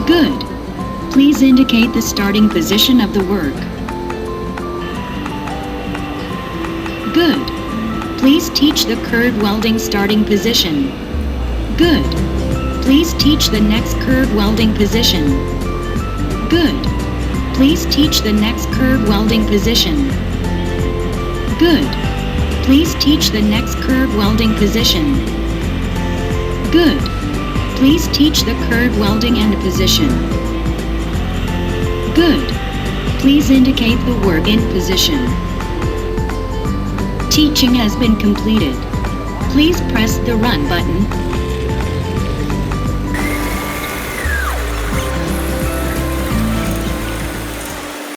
Good. Please indicate the starting position of the work. Good. Please teach the curve welding starting position. Good. Please teach the next curve welding position. Good. Please teach the next curve welding position. Good. Please teach the next curve welding position. Good. Please teach the curve welding end position. Good. Please indicate the work in position. Teaching has been completed. Please press the Run button